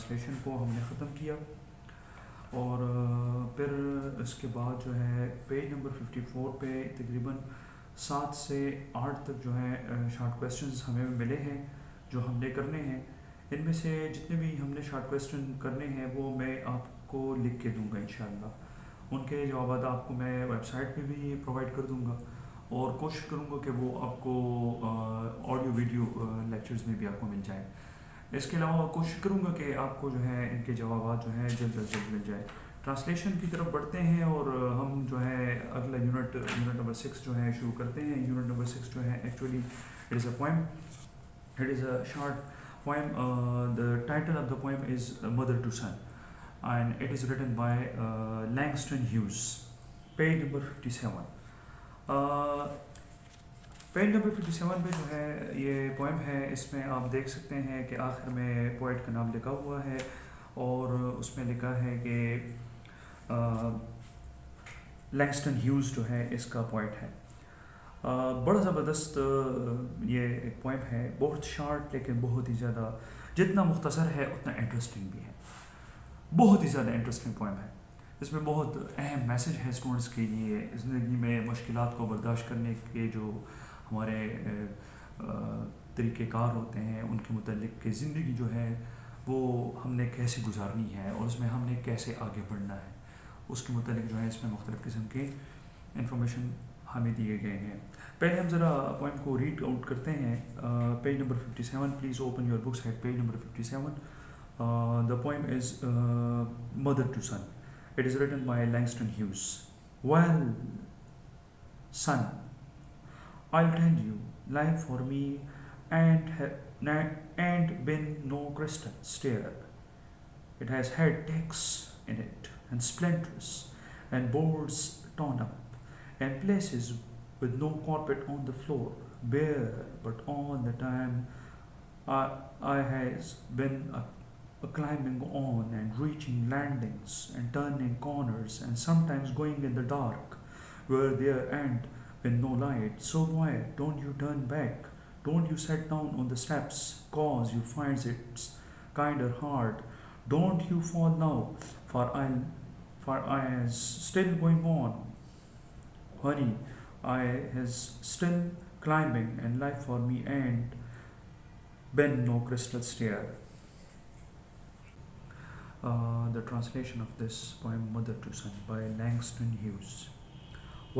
Translation کو ہم نے ختم کیا، اور پھر اس کے بعد جو ہے پیج نمبر 54 پہ تقریباً 7 سے 8 تک جو ہے شارٹ کویسچنز ہمیں ملے ہیں جو ہم نے کرنے ہیں۔ ان میں سے جتنے بھی ہم نے شارٹ کویسچن کرنے ہیں وہ میں آپ کو لکھ کے دوں گا انشاءاللہ۔ ان کے جوابات آپ کو میں ویب سائٹ پہ بھی پرووائڈ کر دوں گا، اور کوشش کروں گا کہ وہ آپ کو آڈیو ویڈیو لیکچرز میں بھی آپ کو مل جائے۔ اس کے علاوہ کوشش کروں گا کہ آپ کو جو ہے ان کے جوابات جو ہیں جلد از جلد مل جائے۔ ٹرانسلیشن کی طرف بڑھتے ہیں، اور ہم جو ہے اگلا یونٹ نمبر 6 جو ہے شروع کرتے ہیں۔ یونٹ نمبر 6 جو ہے actually it is a poem, it is a short poem. The title of the poem is Mother to Son, and it is written by Langston Hughes. Page number 57. Page number 57 پہ جو ہے یہ poem ہے، اس میں آپ دیکھ سکتے ہیں کہ آخر میں پوئٹ کا نام لکھا ہوا ہے، اور اس میں لکھا ہے کہ لینگسٹن ہیوز جو ہے اس کا پوئٹ ہے۔ بڑا زبردست یہ ایک پوئم ہے، بہت شارٹ لیکن بہت ہی زیادہ، جتنا مختصر ہے اتنا انٹرسٹنگ بھی ہے۔ بہت ہی زیادہ انٹرسٹنگ پوئم ہے، اس میں بہت اہم میسج ہے اسٹوڈنٹس کے لیے، زندگی میں مشکلات کو برداشت کرنے کے جو ہمارے طریقہ کار ہوتے ہیں ان کے متعلق، کہ زندگی جو ہے وہ ہم نے کیسے گزارنی ہے اور اس میں ہم نے کیسے آگے بڑھنا ہے، اس کے متعلق جو ہے اس میں مختلف قسم کے انفارمیشن ہمیں دیے گئے ہیں۔ پہلے ہم ذرا پوئم کو ریڈ آؤٹ کرتے ہیں۔ Page number 57، please open your books at page number 57۔ The poem is Mother to Son. It is written by Langston Hughes. Well, son, I'll tell you, life for me ain't been no crystal stair. It has had decks in it, and splinters, and boards torn up, and places with no carpet on the floor, bare, but all the time I has been a climbing on and reaching landings and turning corners and sometimes going in the dark where there ain't been no light. So why don't you turn back? Don't you sit down on the steps, 'cause you finds it's kinder hard. Don't you fall now, for I is still going on. Honey, I is still climbing, and life for me ain't been no crystal stair. The translation of this poem, Mother to Son, by Langston Hughes.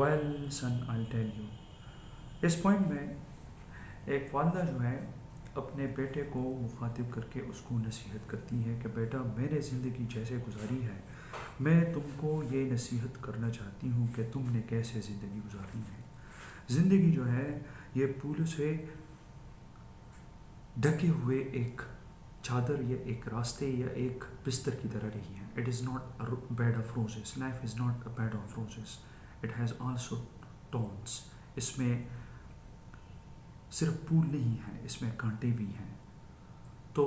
Well, son, I'll tell you. اس poem میں ایک والدہ جو ہے اپنے بیٹے کو مخاطب کر کے اس کو نصیحت کرتی ہے کہ بیٹا، میں نے زندگی جیسے گزاری ہے، میں تم کو یہ نصیحت کرنا چاہتی ہوں کہ تم نے کیسے زندگی گزارنی ہے۔ زندگی جو ہے یہ پھولوں سے ڈھکے ہوئے ایک چادر یا ایک راستے یا ایک بستر کی طرح رہی ہے۔ It is not a bed of roses. Life is not a bed of roses. It has also thorns. اس میں صرف پھول نہیں ہیں، اس میں کانٹے بھی ہیں۔ تو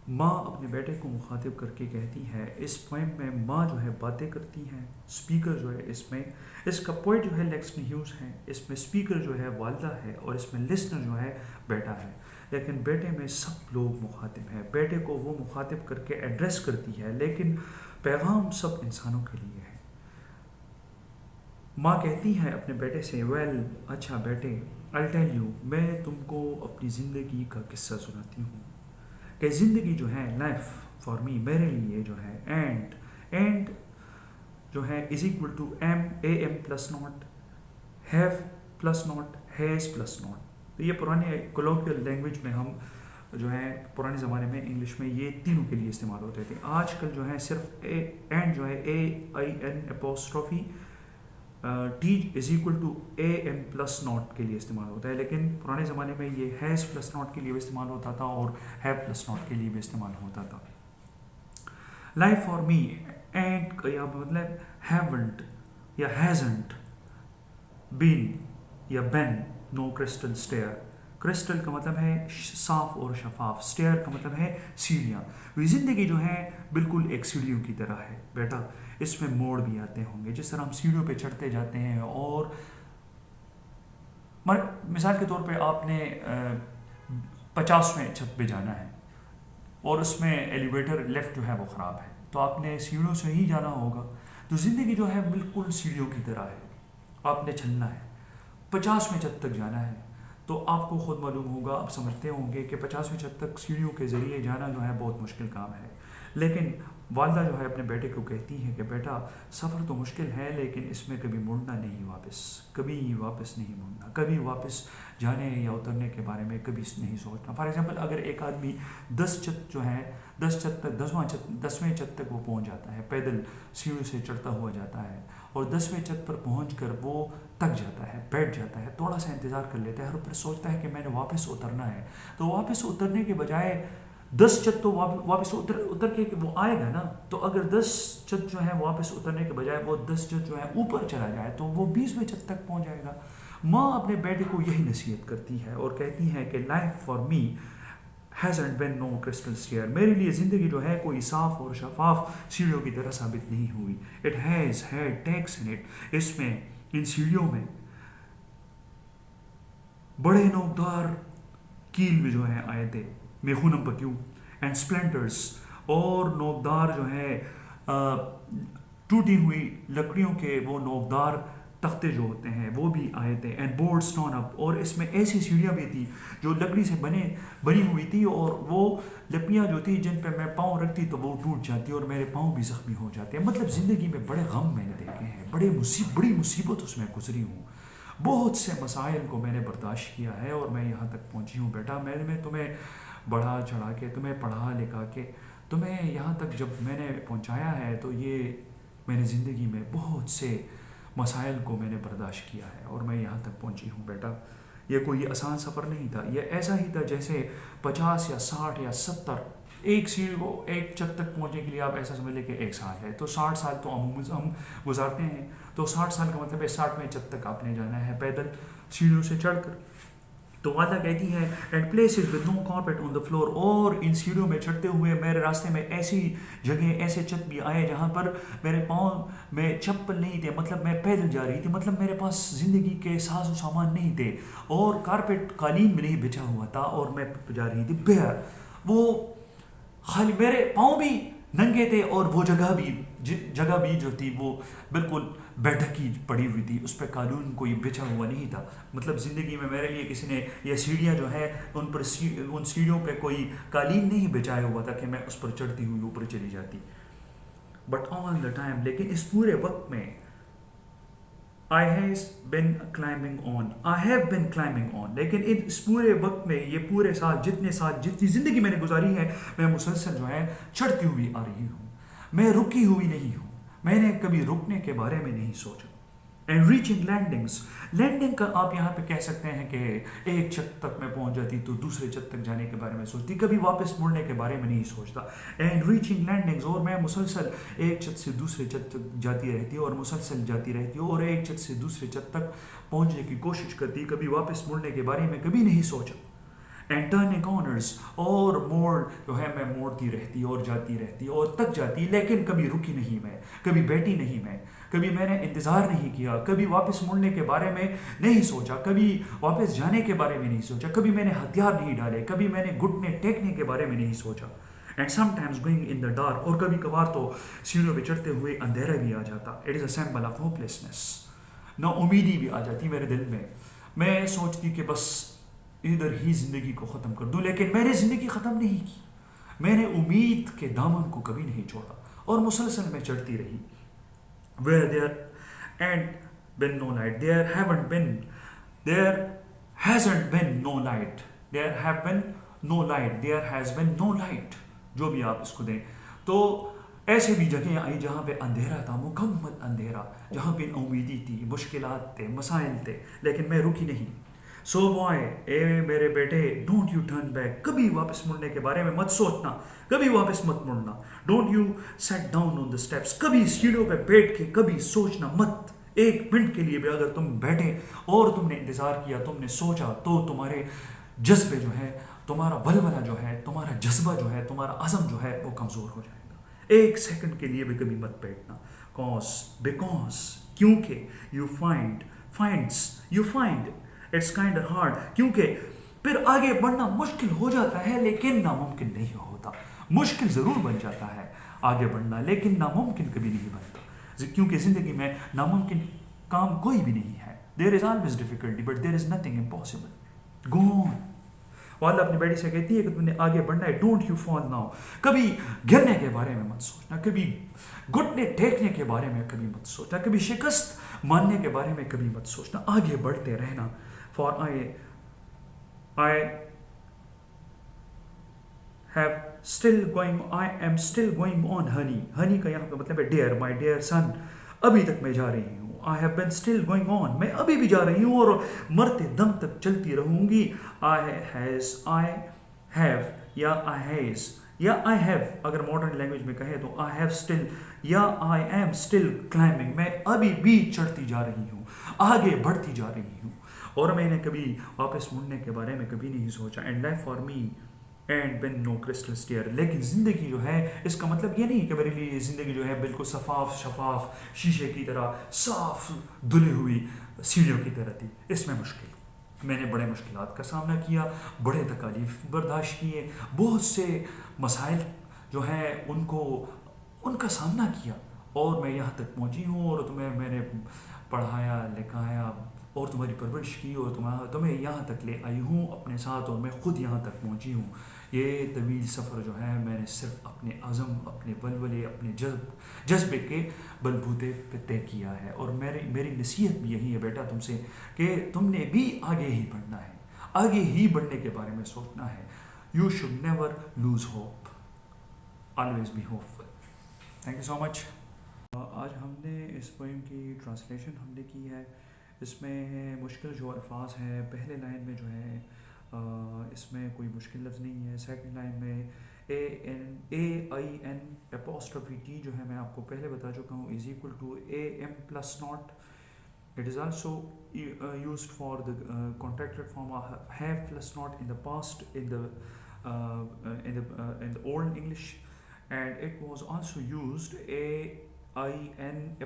ماں اپنے بیٹے کو مخاطب کر کے کہتی ہے، اس پوئم میں ماں جو ہے باتیں کرتی ہیں، اسپیکر جو ہے اس میں، اس کا پوئٹ جو ہے لیکسٹن ہیوز ہے، اس میں اسپیکر جو ہے والدہ ہے، اور اس میں لسنر جو ہے بیٹا ہے، لیکن بیٹے میں سب لوگ مخاطب ہیں۔ بیٹے کو وہ مخاطب کر کے ایڈریس کرتی ہے، لیکن پیغام سب انسانوں کے لیے ہے۔ ماں کہتی ہے اپنے بیٹے سے، ویل، اچھا بیٹے، I'll tell you، میں تم کو اپنی زندگی کا قصہ سناتی ہوں کہ زندگی جو ہے، لائف فار می، میرے لیے جو ہے، اینڈ جو ہے is equal to am plus not, have plus not, has plus not. تو یہ پرانے کولوکیل لینگویج میں ہم جو ہے پرانے زمانے میں انگلش میں یہ تینوں کے لیے استعمال ہوتے تھے۔ آج کل جو ہے صرف اینڈ جو ہے AIN apostrophe T is equal to AM plus not کے لیے استعمال ہوتا ہے، لیکن پرانے زمانے میں یہ ہیز پلس ناٹ کے لیے بھی استعمال ہوتا تھا اور ہیو پلس ناٹ کے لیے بھی استعمال ہوتا تھا۔ لائف فار می، اینڈ کا مطلب ہیونٹ یا ہیزنٹ، بین یا بین نو کرسٹل اسٹیئر۔ کرسٹل کا مطلب ہے صاف اور شفاف، اسٹیئر کا مطلب ہے سیڑھیاں۔ زندگی جو ہے بالکل ایک سیڑھیوں کی طرح ہے بیٹا، اس میں موڑ بھی آتے ہوں گے، جس طرح ہم سیڑھیوں پہ چڑھتے جاتے ہیں، اور مثال کے طور پہ آپ نے 50ویں چھت پہ جانا ہے، اور اس میں ایلیویٹر لیفٹ جو ہے وہ خراب ہے، تو آپ نے سیڑھیوں سے ہی جانا ہوگا. تو زندگی جو ہے بالکل سیڑھیوں کی طرح ہے، آپ نے چلنا ہے، 50ویں چھت تک جانا ہے. تو آپ کو خود معلوم ہوگا، آپ سمجھتے ہوں گے کہ 50ویں چھت تک سیڑھیوں کے ذریعے جانا جو ہے بہت مشکل کام ہے. لیکن والدہ جو ہے اپنے بیٹے کو کہتی ہے کہ بیٹا سفر تو مشکل ہے لیکن اس میں کبھی مڑنا نہیں، کبھی واپس نہیں مڑنا، کبھی واپس جانے یا اترنے کے بارے میں کبھی نہیں سوچنا. فار ایگزامپل اگر ایک آدمی 10 چھت جو ہے 10ویں چھت تک وہ پہنچ جاتا ہے، پیدل سیڑھیوں سے چڑھتا ہوا جاتا ہے، اور 10ویں چھت پر پہنچ کر وہ تک جاتا ہے، بیٹھ جاتا ہے، تھوڑا سا انتظار کر لیتا ہے اور پھر سوچتا ہے کہ میں نے واپس اترنا ہے. تو واپس اترنے کے بجائے 10 چھت تو واپس اتر کے وہ آئے گا نا. تو اگر 10 چھت جو ہے واپس اترنے کے بجائے وہ 10 چھت جو ہے اوپر چلا جائے تو وہ 20ویں چھت تک پہنچ جائے گا. ماں اپنے بیٹے کو یہی نصیحت کرتی ہے اور کہتی ہے کہ life for me hasn't been no crystal stair. میرے لیے زندگی جو ہے کوئی صاف اور شفاف سیڑھیوں کی طرح ثابت نہیں ہوئی. It has had takes in it. اس میں ان سیڑھیوں میں بڑے نوکدار کیل بھی جو ہے آئے تھے، میخونم پکیو اینڈ سپلنٹرز، اور نوکدار جو ہے ٹوٹی ہوئی لکڑیوں کے وہ نوکدار تختے جو ہوتے ہیں وہ بھی آئے تھے. اینڈ بورڈ اسٹون اپ، اور اس میں ایسی سیڑھیاں بھی تھی جو لکڑی سے بنی ہوئی تھی، اور وہ لکڑیاں جو تھی جن پہ میں پاؤں رکھتی تو وہ ٹوٹ جاتی اور میرے پاؤں بھی زخمی ہو جاتے ہیں. مطلب زندگی میں بڑے غم میں نے دیکھے ہیں، بڑی مصیبت اس میں گزری ہوں، بہت سے مسائل کو میں نے برداشت کیا ہے اور میں یہاں تک پہنچی ہوں. بیٹا میں تمہیں بڑھا چڑھا کے، تمہیں پڑھا لکھا کے تمہیں یہاں تک جب میں نے پہنچایا ہے تو یہ میں نے زندگی میں بہت سے مسائل کو میں نے برداشت کیا ہے اور میں یہاں تک پہنچی ہوں. بیٹا یہ کوئی آسان سفر نہیں تھا، یہ ایسا ہی تھا جیسے 50 یا 60 یا 70 ایک سیڑھی کو ایک چھت تک پہنچنے کے لیے آپ ایسا سمجھ لیں کہ 1 سال ہے، تو 60 سال تو ہم گزارتے ہیں. تو 60 سال کا مطلب ہے 60ویں چھت تک آپ نے جانا ہے پیدل سیڑھیوں سے چڑھ کر. تو والدہ کہتی ہے and places with no carpet on the floor, اور ان سیڑھیوں میں چڑھتے ہوئے میرے راستے میں ایسی جگہ ایسے چھت بھی آئے جہاں پر میرے پاؤں میں چپل نہیں تھے، مطلب میں پیدل جا رہی تھی، مطلب میرے پاس زندگی کے ساز و سامان نہیں تھے، اور کارپیٹ قالین بھی نہیں بچھا ہوا تھا، اور میں جا رہی تھی بیر. وہ خالی میرے پاؤں بھی ننگے تھے اور وہ جگہ بھی جو تھی وہ بالکل بیٹھکی پڑی ہوئی تھی، اس پہ قالین کوئی بچھا ہوا نہیں تھا. مطلب زندگی میں میرے لیے کسی نے یہ سیڑھیاں جو ہے ان سیڑھیوں پہ کوئی قالین نہیں بچھایا ہوا تھا کہ میں اس پر چڑھتی ہوئی اوپر چلی جاتی. بٹ آل دا ٹائم، لیکن اس پورے وقت میں I have been climbing on، لیکن اس پورے وقت میں، یہ پورے سال جتنی زندگی میں نے گزاری ہے، میں مسلسل جو ہے چڑھتی ہوئی آ رہی ہوں، میں رکی ہوئی نہیں ہوں، میں نے کبھی رکنے کے بارے میں نہیں سوچا. اینڈ ریچنگ لینڈنگ کا آپ یہاں پہ کہہ سکتے ہیں کہ ایک چھت تک میں پہنچ جاتی تو دوسرے چھت تک جانے کے بارے میں سوچتی، کبھی واپس مڑنے کے بارے میں نہیں سوچتا. اینڈ ریچنگ لینڈنگز، اور میں مسلسل ایک چھت سے دوسرے چھت تک جاتی رہتی اور مسلسل جاتی رہتی اور ایک چھت سے دوسرے چھت تک پہنچنے کی کوشش کرتی، کبھی واپس مڑنے کے بارے میں کبھی نہیں سوچا. اینڈ ٹرننگ کارنرز، اور موڑ جو ہے میں موڑتی رہتی اور جاتی رہتی اور تک جاتی، لیکن کبھی رکی نہیں میں، کبھی بیٹھی نہیں میں، کبھی میں نے انتظار نہیں کیا، کبھی واپس مڑنے کے بارے میں نہیں سوچا، کبھی واپس جانے کے بارے میں نہیں سوچا، کبھی میں نے ہتھیار نہیں ڈالے، کبھی میں نے گھٹنے ٹیکنے کے بارے میں نہیں سوچا. And some times going in the dark, اور کبھی کبھار تو سیڑھیوں پہ چڑھتے ہوئے اندھیرا بھی آ جاتا. It is a symbol of hopelessness, نا امیدی بھی آ جاتی میرے دل میں. میں سوچتی کہ بس ادھر ہی زندگی کو ختم کر دوں، لیکن میں نے زندگی ختم نہیں کی، میں نے امید کے دامن کو کبھی نہیں چھوڑا اور مسلسل میں چڑھتی رہی. Where there ain't been no light, there hasn't been no light, there has been no light، جو بھی آپ اس کو دیں. تو ایسے بھی جگہیں آئی جہاں پہ اندھیرا تھا، مکمل اندھیرا، جہاں پہ امیدی تھی، مشکلات تھے، مسائل تھے، لیکن میں رکی نہیں. سو بوائے، اے میرے بیٹے، ڈونٹ یو ٹرن بیک، کبھی واپس مڑنے کے بارے میں مت سوچنا، کبھی واپس مت مڑنا. Don't you sit down on the steps, کبھی سیڑھیوں پہ بیٹھ کے کبھی سوچنا مت. 1 منٹ کے لیے بھی اگر تم بیٹھے اور تم نے انتظار کیا، تم نے سوچا، تو تمہارے جذبے جو ہے، تمہارا ولولہ جو ہے، تمہارا جذبہ جو ہے، تمہارا عزم جو ہے وہ کمزور ہو جائے گا. 1 سیکنڈ کے لیے بھی کبھی مت بیٹھنا. بیکاز کیونکہ you find it's kind hard, کیونکہ پھر آگے بڑھنا مشکل ہو جاتا ہے لیکن ناممکن نہیں ہوتا. مشکل ضرور بن جاتا ہے آگے بڑھنا، لیکن ناممکن کبھی نہیں بنتا، کیونکہ زندگی میں ناممکن کام کوئی بھی نہیں ہے. There is always difficulty but there is nothing impossible. Go on. والدہ اپنی بیٹی سے کہتی ہے کہ تم نے آگے بڑھنا ہے، ڈونٹ یو فال ناؤ. کبھی گرنے کے بارے میں مت سوچنا، کبھی گھٹنے ٹیکنے کے بارے میں کبھی مت سوچنا، کبھی شکست ماننے کے بارے میں کبھی مت سوچنا. آگے بڑھتے رہنا. For I am still going on honey. honey کا یہاں پہ مطلب ہے dear, my dear son. ابھی تک میں جا رہی ہوں. I have been still going on. میں ابھی بھی جا رہی ہوں اور مرتے دم تک چلتی رہوں گی. I have یا I has یا I have اگر ماڈرن لینگویج میں کہے تو I have still یا I am still climbing. میں ابھی بھی چڑھتی جا رہی ہوں، آگے بڑھتی جا رہی ہوں، اور میں نے کبھی واپس مڑنے کے بارے میں کبھی نہیں سوچا. And life for me and been no crystal stair. لیکن زندگی جو ہے اس کا مطلب یہ نہیں کہ میرے لیے زندگی جو ہے بالکل شفاف شیشے کی طرح صاف دھلی ہوئی سیڑھیوں کی طرح تھی. اس میں مشکل، میں نے بڑے مشکلات کا سامنا کیا، بڑے تکالیف برداشت کیے، بہت سے مسائل جو ہیں ان کا سامنا کیا، اور میں یہاں تک پہنچی ہوں. اور میں نے پڑھایا لکھایا اور تمہاری پرورش کی اور تمہیں یہاں تک لے آئی ہوں اپنے ساتھ، اور میں خود یہاں تک پہنچی ہوں. یہ طویل سفر جو ہے میں نے صرف اپنے عزم، اپنے ولولے، اپنے جذبے کے بلبوتے پہ طے کیا ہے. اور میری نصیحت بھی یہی ہے بیٹا تم سے کہ تم نے بھی آگے ہی بڑھنا ہے، آگے ہی بڑھنے کے بارے میں سوچنا ہے. You should never lose hope, always be hopeful. Thank you so much. آج ہم نے اس پوئم کی ٹرانسلیشن ہم نے کی ہے. اس میں مشکل جو الفاظ ہیں، پہلے لائن میں جو ہے اس میں کوئی مشکل لفظ نہیں ہے. سیکنڈ لائن میں AIN''T جو ہے میں آپ کو پہلے بتا چکا ہوں is equal to AM+0. It is also used for the contracted form of have+0 in the past in the Old English, and it was also used AIN''T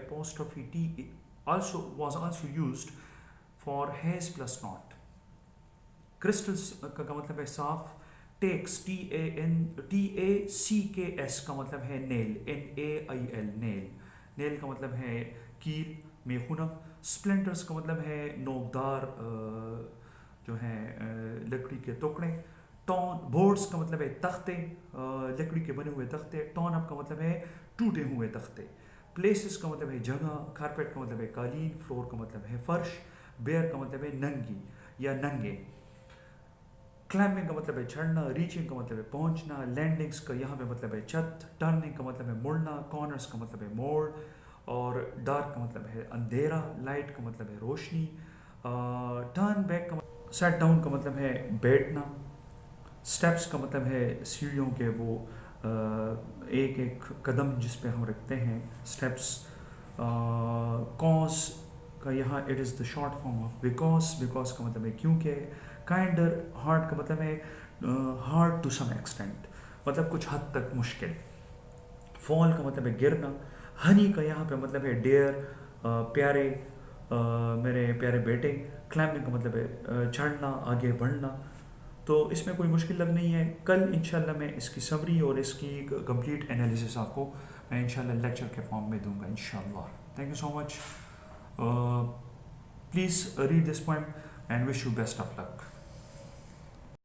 was also used for has+0. Crystals کا مطلب ہے صاف. Tax TACKS کا مطلب ہے نیل NAIL نیل. نیل کا مطلب ہے کیل میخونہ. سپلنٹرز کا مطلب ہے نوکدار جو ہے لکڑی کے ٹکڑے. بورڈز کا مطلب ہے تختے، لکڑی کے بنے ہوئے تختے. ٹون اپ کا مطلب ہے ٹوٹے ہوئے تختے. پلیسز کا مطلب ہے جگہ. کارپیٹ کا مطلب ہے قالین. فلور کا مطلب ہے فرش. بیئر کا مطلب ہے ننگی یا ننگے. کلائمبنگ کا مطلب ہے چڑھنا. ریچنگ کا مطلب ہے پہنچنا. لینڈنگس کا یہاں پہ مطلب ہے چھت. ٹرننگ کا مطلب ہے مڑنا. کارنرز کا مطلب ہے موڑ. اور ڈارک کا مطلب ہے اندھیرا. لائٹ کا مطلب ہے روشنی. ٹرن بیک کا سیٹ ڈاؤن کا مطلب ہے بیٹھنا. سٹیپس کا مطلب ہے سیڑھیوں کے وہ ایک ایک قدم جس پہ ہم رکھتے ہیں سٹیپس. کاز کا یہاں it is the short form of because. Because کا مطلب ہے کیونکہ. کائنڈر ہارڈ کا مطلب ہے ہارڈ ٹو سم ایکسٹینٹ، مطلب کچھ حد تک مشکل. فال کا مطلب ہے گرنا. ہنی کا یہاں پہ مطلب ہے ڈیئر پیارے میرے پیارے بیٹے. کلائمبنگ کا مطلب ہے چڑھنا آگے بڑھنا. تو اس میں کوئی مشکل لفظ نہیں ہے. کل انشاءاللہ میں اس کی سمری اور اس کی کمپلیٹ انالیسس آپ کو میں انشاءاللہ لیکچر کے فارم میں دوں گا انشاءاللہ. Thank you so much. Please read this poem and wish you best of luck.